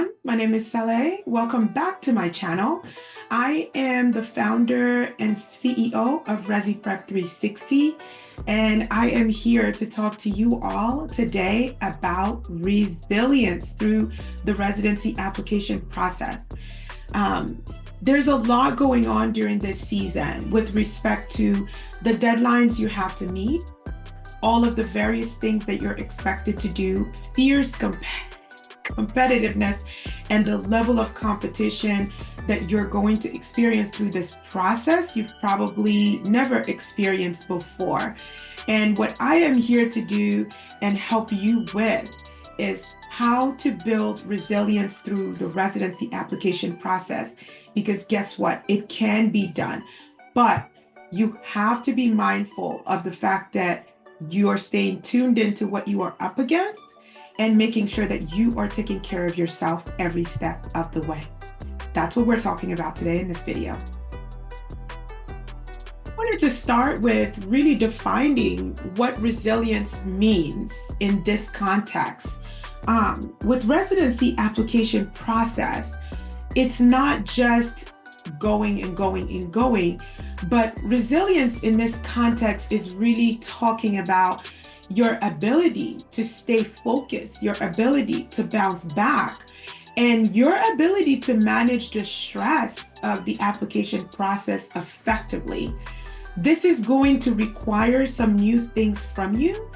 everyone. My name is Saleh. Welcome back to my channel. I am the founder and CEO of ResiPrep 360, and I am here to talk to you all today about resilience through the residency application process. There's a lot going on during this season with respect to the deadlines you have to meet, all of the various things that you're expected to do, fierce competitiveness, and the level of competition that you're going to experience through this process you've probably never experienced before. And what I am here to do and help you with is how to build resilience through the residency application process. Because guess what? It can be done, but you have to be mindful of the fact that you are staying tuned into what you are up against and making sure that you are taking care of yourself every step of the way. That's what we're talking about today in this video. I wanted to start with really defining what resilience means in this context. With residency application process, it's not just going and going and going, but resilience in this context is really talking about your ability to stay focused, your ability to bounce back, and your ability to manage the stress of the application process effectively. This is going to require some new things from you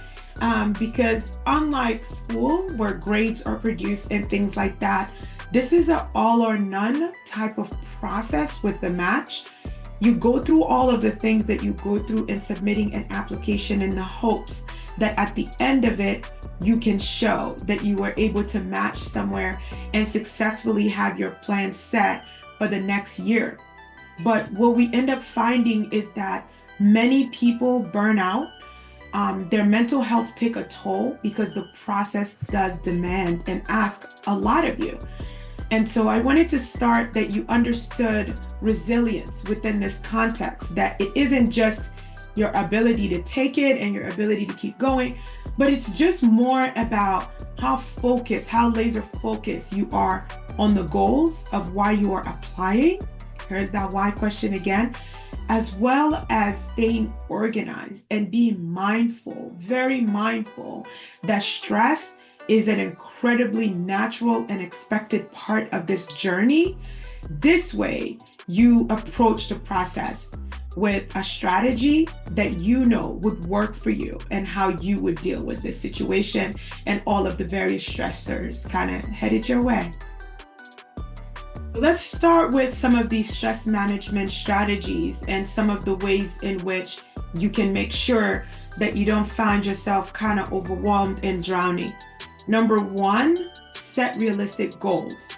because unlike school where grades are produced and things like that, this is an all or none type of process with the match. You go through all of the things that you go through in submitting an application in the hopes that at the end of it, you can show that you were able to match somewhere and successfully have your plan set for the next year. But what we end up finding is that many people burn out. Their mental health take a toll because the process does demand and ask a lot of you. And so I wanted to start that you understood resilience within this context, that it isn't just your ability to take it and your ability to keep going, but it's just more about how focused, how laser focused you are on the goals of why you are applying. Here's that why question again, as well as staying organized and being mindful, very mindful that stress is an incredibly natural and expected part of this journey. This way, you approach the process with a strategy that you know would work for you and how you would deal with this situation and all of the various stressors kind of headed your way. Let's start with some of these stress management strategies and some of the ways in which you can make sure that you don't find yourself kind of overwhelmed and drowning. Number one, set realistic goals.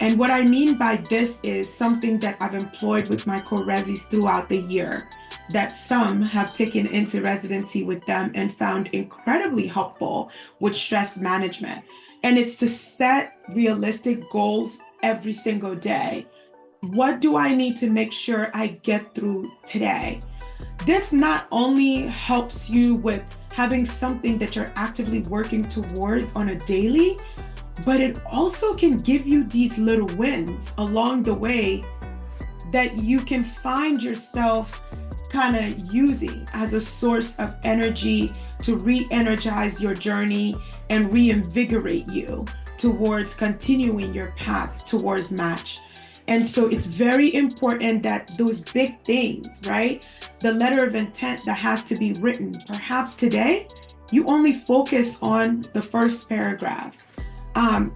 And what I mean by this is something that I've employed with my co-resis throughout the year, that some have taken into residency with them and found incredibly helpful with stress management. And it's to set realistic goals every single day. What do I need to make sure I get through today? This not only helps you with having something that you're actively working towards on a daily, but it also can give you these little wins along the way that you can find yourself kind of using as a source of energy to re-energize your journey and reinvigorate you towards continuing your path towards match. And so it's very important that those big things, right? The letter of intent that has to be written, perhaps today, you only focus on the first paragraph.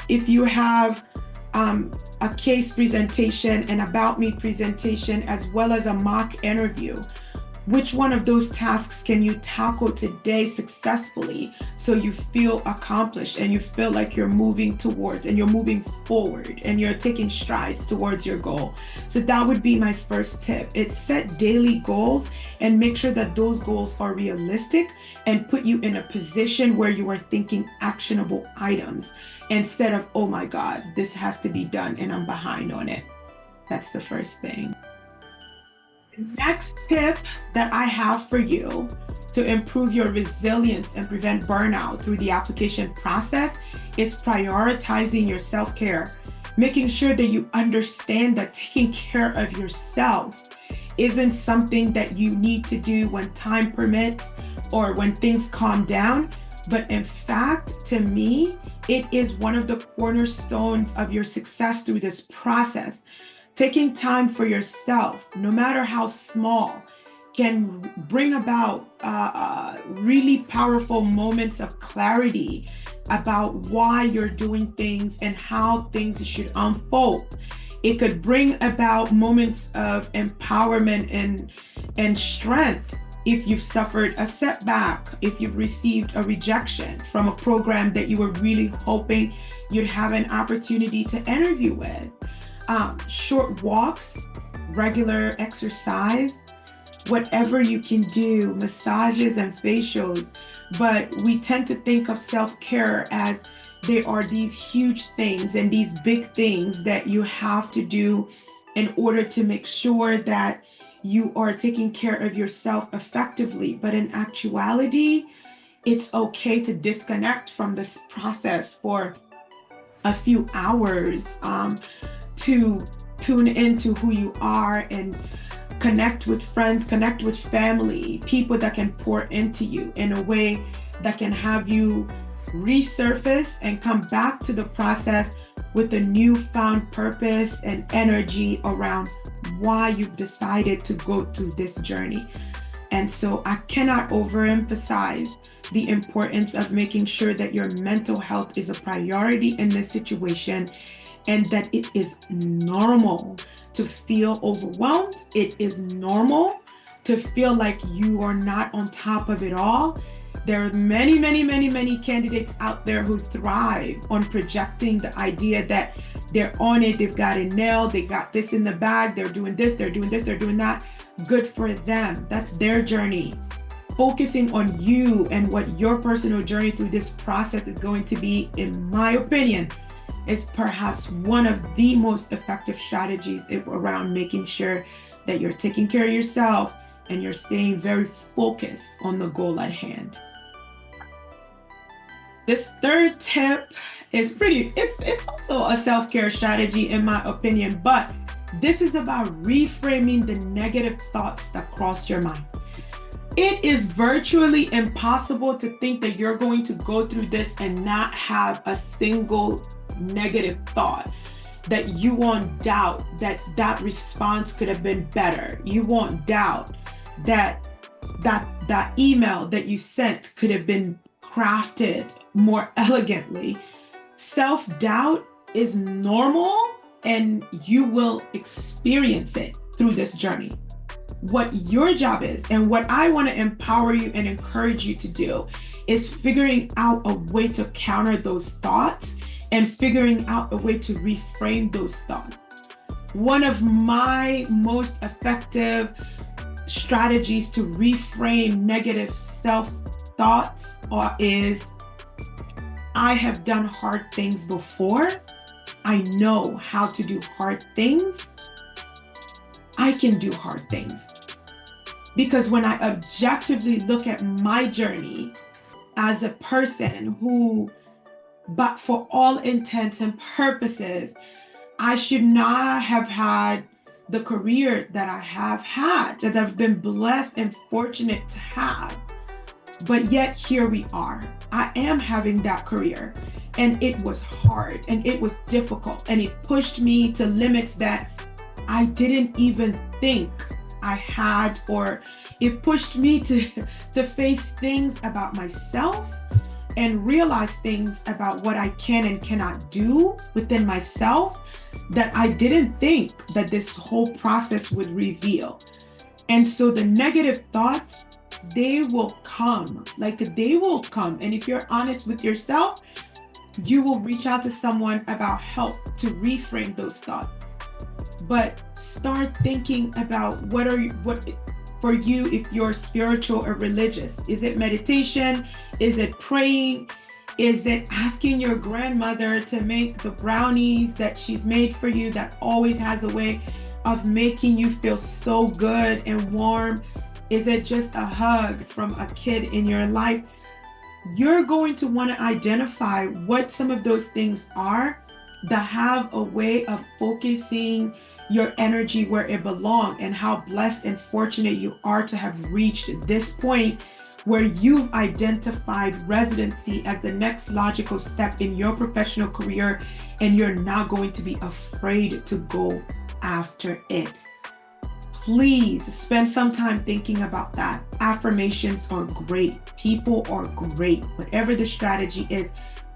If you have a case presentation, an about me presentation, as well as a mock interview, which one of those tasks can you tackle today successfully so you feel accomplished and you feel like you're moving towards and you're moving forward and you're taking strides towards your goal? So that would be my first tip. It's set daily goals and make sure that those goals are realistic and put you in a position where you are thinking actionable items instead of, oh my God, this has to be done and I'm behind on it. That's the first thing. Next tip that I have for you to improve your resilience and prevent burnout through the application process is prioritizing your self-care, making sure that you understand that taking care of yourself isn't something that you need to do when time permits or when things calm down, but in fact, to me, it is one of the cornerstones of your success through this process. Taking time for yourself, no matter how small, can bring about really powerful moments of clarity about why you're doing things and how things should unfold. It could bring about moments of empowerment and strength if you've suffered a setback, if you've received a rejection from a program that you were really hoping you'd have an opportunity to interview with. Short walks, regular exercise, whatever you can do, massages and facials. But we tend to think of self-care as there are these huge things and these big things that you have to do in order to make sure that you are taking care of yourself effectively. But in actuality, it's okay to disconnect from this process for a few hours, to tune into who you are and connect with friends, connect with family, people that can pour into you in a way that can have you resurface and come back to the process with a newfound purpose and energy around why you've decided to go through this journey. And so I cannot overemphasize the importance of making sure that your mental health is a priority in this situation, and that it is normal to feel overwhelmed. It is normal to feel like you are not on top of it all. There are many candidates out there who thrive on projecting the idea that they're on it, they've got it nailed, they got this in the bag, they're doing this, they're doing this, they're doing that. Good for them. That's their journey. Focusing on you and what your personal journey through this process is going to be, in my opinion, is perhaps one of the most effective strategies around making sure that you're taking care of yourself and you're staying very focused on the goal at hand. This third tip is it's also a self-care strategy in my opinion, but this is about reframing the negative thoughts that cross your mind. It is virtually impossible to think that you're going to go through this and not have a single negative thought, that you won't doubt that response could have been better. You won't doubt that email that you sent could have been crafted more elegantly. Self-doubt is normal and you will experience it through this journey. What your job is, and what I want to empower you and encourage you to do, is figuring out a way to counter those thoughts and figuring out a way to reframe those thoughts. One of my most effective strategies to reframe negative self-thoughts is, I have done hard things before. I know how to do hard things. I can do hard things. Because when I objectively look at my journey as a person who, but for all intents and purposes, I should not have had the career that I have had, that I've been blessed and fortunate to have. But yet here we are. I am having that career, and it was hard and it was difficult, and it pushed me to limits that I didn't even think I had, or it pushed me to face things about myself and realize things about what I can and cannot do within myself that I didn't think that this whole process would reveal. And so the negative thoughts, they will come. And if you're honest with yourself, you will reach out to someone about help to reframe those thoughts. But start thinking about what for you, if you're spiritual or religious. Is it meditation? Is it praying? Is it asking your grandmother to make the brownies that she's made for you, that always has a way of making you feel so good and warm? Is it just a hug from a kid in your life? you're going to want to identify what some of those things are that have a way of focusing your energy where it belongs, and how blessed and fortunate you are to have reached this point where you've identified residency as the next logical step in your professional career, and you're not going to be afraid to go after it. Please spend some time thinking about that. Affirmations are great. People are great. Whatever the strategy is,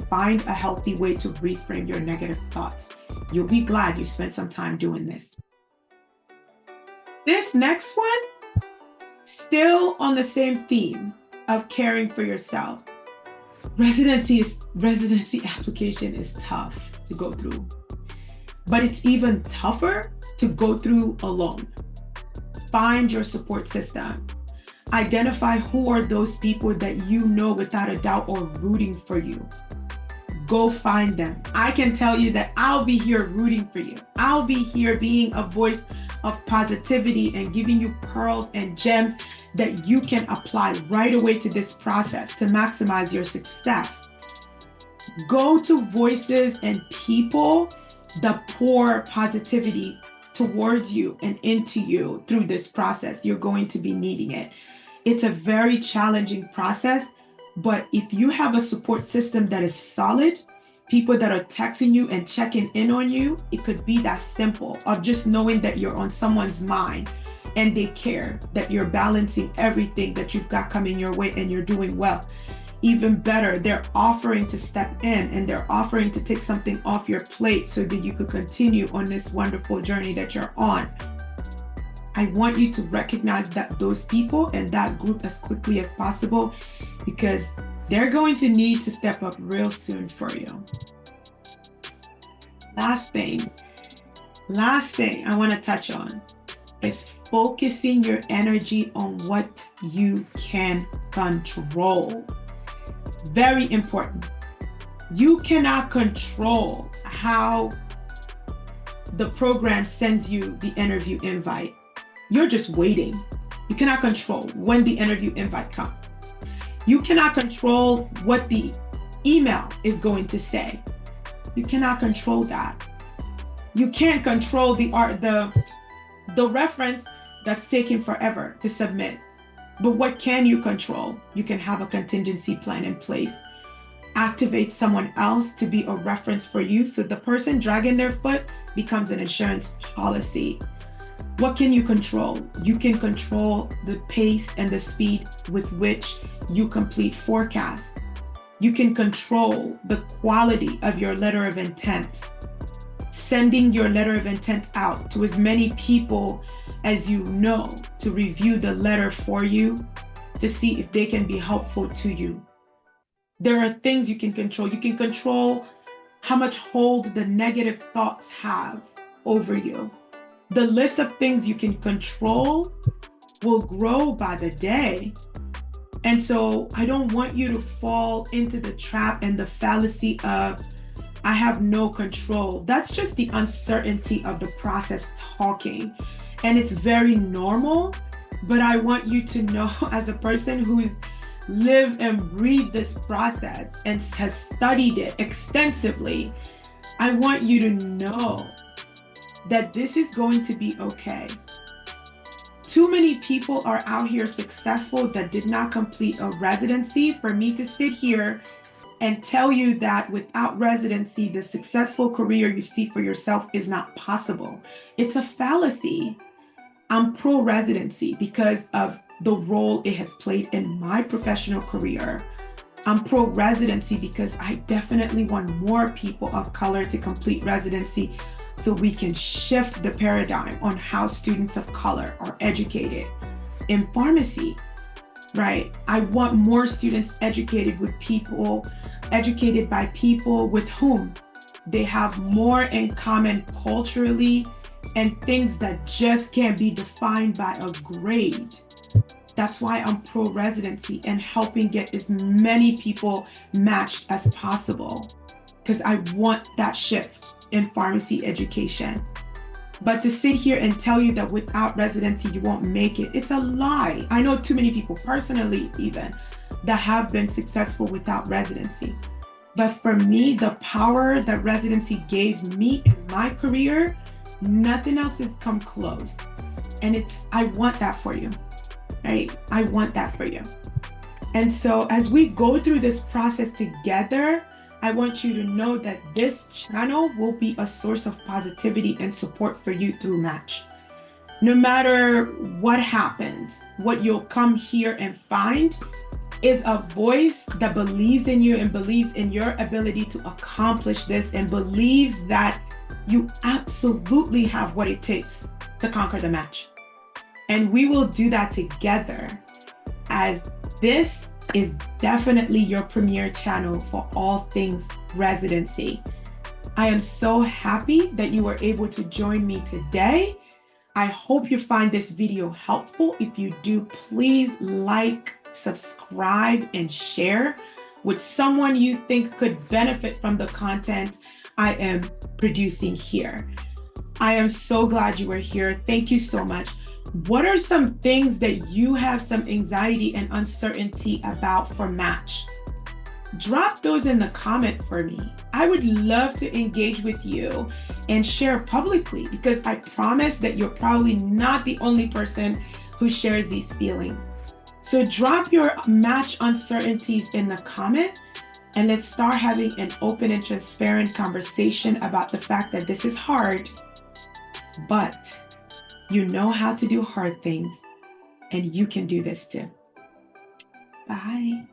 find a healthy way to reframe your negative thoughts. You'll be glad you spent some time doing this. This next one, still on the same theme of caring for yourself. Residency application is tough to go through, but it's even tougher to go through alone. Find your support system. Identify who are those people that you know without a doubt are rooting for you. Go find them. I can tell you that I'll be here rooting for you. I'll be here being a voice of positivity and giving you pearls and gems that you can apply right away to this process to maximize your success. Go to voices and people that pour positivity towards you and into you through this process. You're going to be needing it. It's a very challenging process, but if you have a support system that is solid, people that are texting you and checking in on you, it could be that simple of just knowing that you're on someone's mind and they care, that you're balancing everything that you've got coming your way and you're doing well. Even better, they're offering to step in and they're offering to take something off your plate so that you could continue on this wonderful journey that you're on. I want you to recognize that those people and that group as quickly as possible, because they're going to need to step up real soon for you. Last thing I want to touch on is focusing your energy on what you can control. Very important. You cannot control how the program sends you the interview invite. You're just waiting. You cannot control when the interview invite comes. You cannot control what the email is going to say. You cannot control that. You can't control the reference that's taking forever to submit. But what can you control? You can have a contingency plan in place. Activate someone else to be a reference for you so the person dragging their foot becomes an insurance policy. What can you control? You can control the pace and the speed with which you complete forecasts. You can control the quality of your letter of intent. Sending your letter of intent out to as many people as you know to review the letter for you to see if they can be helpful to you. There are things you can control. You can control how much hold the negative thoughts have over you. The list of things you can control will grow by the day. And so I don't want you to fall into the trap and the fallacy of, I have no control. That's just the uncertainty of the process talking. And it's very normal, but I want you to know, as a person who's lived and breathed this process and has studied it extensively, I want you to know that this is going to be okay. Too many people are out here successful that did not complete a residency for me to sit here and tell you that without residency, the successful career you see for yourself is not possible. It's a fallacy. I'm pro-residency because of the role it has played in my professional career. I'm pro-residency because I definitely want more people of color to complete residency so we can shift the paradigm on how students of color are educated in pharmacy, right? I want more students educated by people with whom they have more in common culturally and things that just can't be defined by a grade. That's why I'm pro-residency and helping get as many people matched as possible, because I want that shift in pharmacy education. But to sit here and tell you that without residency you won't make it, it's a lie. I know too many people personally even that have been successful without residency. But for me, the power that residency gave me in my career, nothing else has come close. And I want that for you, right? I want that for you. And so as we go through this process together, I want you to know that this channel will be a source of positivity and support for you through Match. No matter what happens, what you'll come here and find is a voice that believes in you and believes in your ability to accomplish this and believes that you absolutely have what it takes to conquer the match. And we will do that together, as this is definitely your premier channel for all things residency. I am so happy that you were able to join me today. I hope you find this video helpful. If you do, please like, subscribe, and share with someone you think could benefit from the content I am producing here. I am so glad you were here. Thank you so much. What are some things that you have some anxiety and uncertainty about for Match? Drop those in the comment for me. I would love to engage with you and share publicly, because I promise that you're probably not the only person who shares these feelings. So drop your Match uncertainties in the comment, and let's start having an open and transparent conversation about the fact that this is hard, but you know how to do hard things, and you can do this too. Bye.